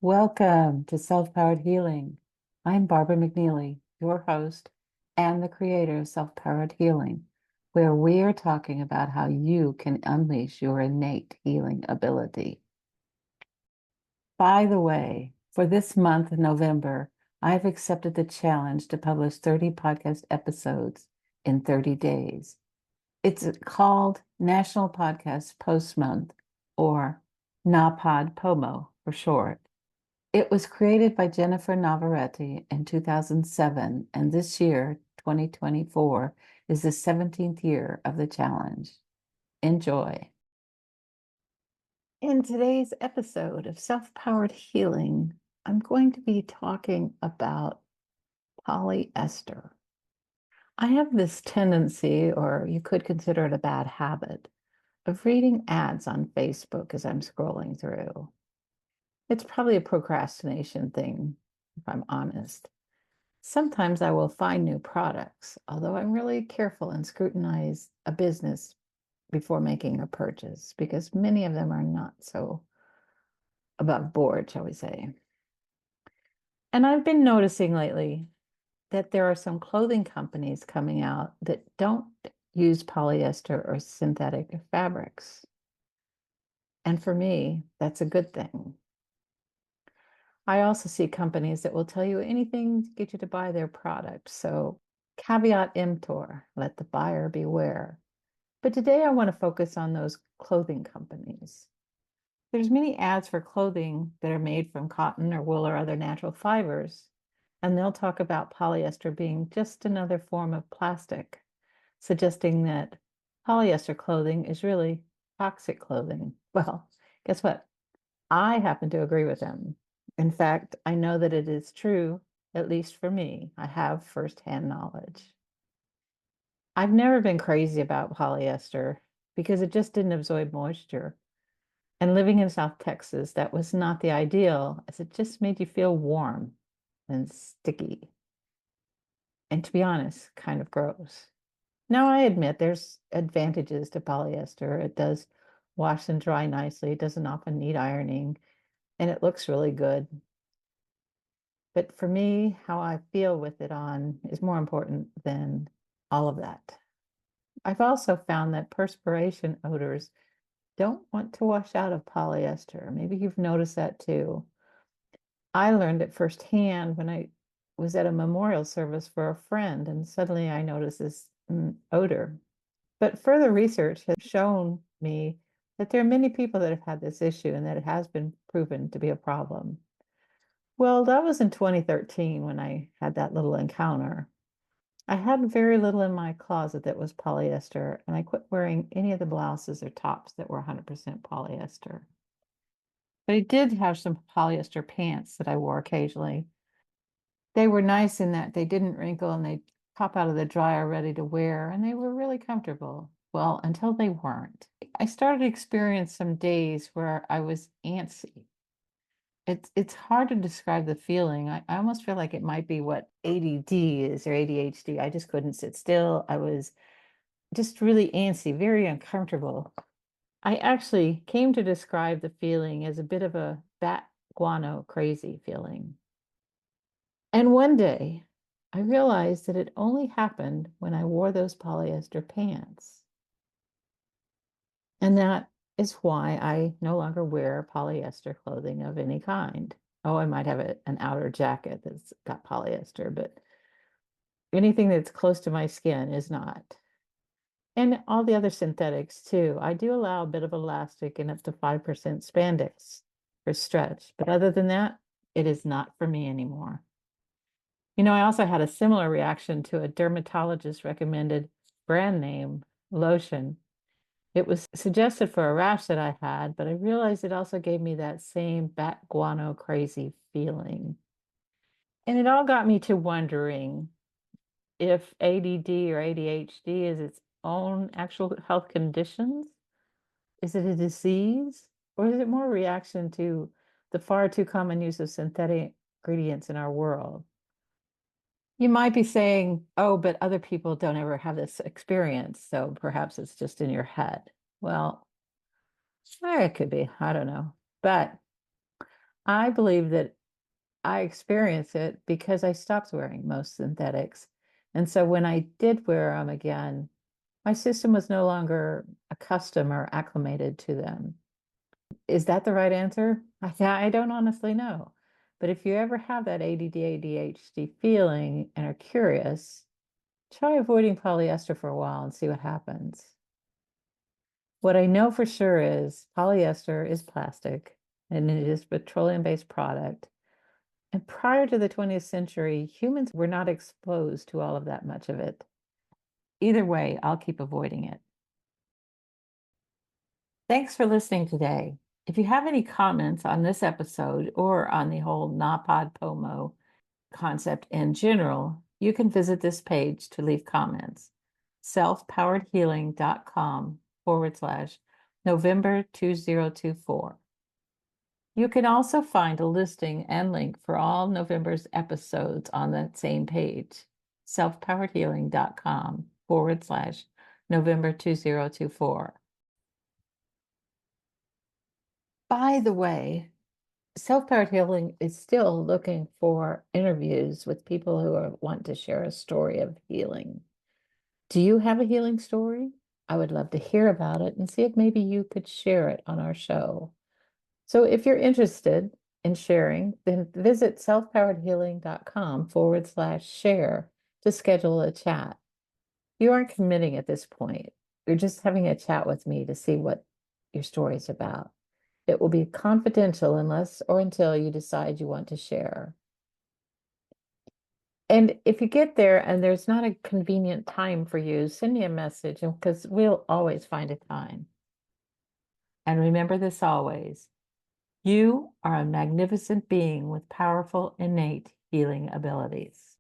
Welcome to Self-Powered Healing. I'm Barbara McNeely, your host and the creator of Self-Powered Healing, where we are talking about how you can unleash your innate healing ability. By the way, for this month, November, I've accepted the challenge to publish 30 podcast episodes in 30 days. It's called National Podcast Post Month, or NaPodPoMo for short. It was created by Jennifer Navarrete in 2007, and this year, 2024, is the 17th year of the challenge. Enjoy. In today's episode of Self-Powered Healing, I'm going to be talking about polyester. I have this tendency, or you could consider it a bad habit, of reading ads on Facebook as I'm scrolling through. It's probably a procrastination thing, if I'm honest. Sometimes I will find new products, although I'm really careful and scrutinize a business before making a purchase because many of them are not so above board, shall we say. And I've been noticing lately that there are some clothing companies coming out that don't use polyester or synthetic fabrics. And for me, that's a good thing. I also see companies that will tell you anything to get you to buy their product. So caveat emptor, let the buyer beware. But today I want to focus on those clothing companies. There's many ads for clothing that are made from cotton or wool or other natural fibers, and they'll talk about polyester being just another form of plastic, suggesting that polyester clothing is really toxic clothing. Well, guess what? I happen to agree with them. In fact, I know that it is true, at least for me. I have firsthand knowledge. I've never been crazy about polyester because it just didn't absorb moisture. And living in South Texas, that was not the ideal, as it just made you feel warm and sticky. And to be honest, kind of gross. Now, I admit there's advantages to polyester. It does wash and dry nicely. It doesn't often need ironing, and it looks really good. But for me, how I feel with it on is more important than all of that. I've also found that perspiration odors don't want to wash out of polyester. Maybe you've noticed that too. I learned it firsthand when I was at a memorial service for a friend, and suddenly I noticed this odor. But further research has shown me that there are many people that have had this issue and that it has been proven to be a problem. Well, that was in 2013 when I had that little encounter. I had very little in my closet that was polyester, and I quit wearing any of the blouses or tops that were 100% polyester. But I did have some polyester pants that I wore occasionally. They were nice in that they didn't wrinkle and they pop out of the dryer ready to wear, and they were really comfortable. Well, until they weren't. I started to experience some days where I was antsy. It's hard to describe the feeling. I almost feel like it might be what ADD is or ADHD. I just couldn't sit still. I was just really antsy, very uncomfortable. I actually came to describe the feeling as a bit of a bat guano crazy feeling. And one day I realized that it only happened when I wore those polyester pants. And that is why I no longer wear polyester clothing of any kind. Oh, I might have an outer jacket that's got polyester, but anything that's close to my skin is not. And all the other synthetics too. I do allow a bit of elastic and up to 5% spandex for stretch, but other than that, it is not for me anymore. You know, I also had a similar reaction to a dermatologist recommended brand name lotion. It was suggested for a rash that I had, but I realized it also gave me that same bat guano crazy feeling. And it all got me to wondering if ADD or ADHD is its own actual health conditions. Is it a disease? Or is it more a reaction to the far too common use of synthetic ingredients in our world? You might be saying, oh, but other people don't ever have this experience, so perhaps it's just in your head. Well, it could be. I don't know. But I believe that I experience it because I stopped wearing most synthetics. And so when I did wear them again, my system was no longer accustomed or acclimated to them. Is that the right answer? I don't honestly know. But if you ever have that ADD, ADHD feeling and are curious, try avoiding polyester for a while and see what happens. What I know for sure is polyester is plastic and it is a petroleum-based product. And prior to the 20th century, humans were not exposed to all of that much of it. Either way, I'll keep avoiding it. Thanks for listening today. If you have any comments on this episode or on the whole NaPodPoMo concept in general, you can visit this page to leave comments. selfpoweredhealing.com/November 2024. You can also find a listing and link for all November's episodes on that same page, selfpoweredhealing.com/November 2024. By the way, Self-Powered Healing is still looking for interviews with people who want to share a story of healing. Do you have a healing story? I would love to hear about it and see if maybe you could share it on our show. So if you're interested in sharing, then visit selfpoweredhealing.com/share to schedule a chat. You aren't committing at this point. You're just having a chat with me to see what your story is about. It will be confidential unless or until you decide you want to share. And if you get there and there's not a convenient time for you, send me a message because we'll always find a time. And remember this always. You are a magnificent being with powerful, innate healing abilities.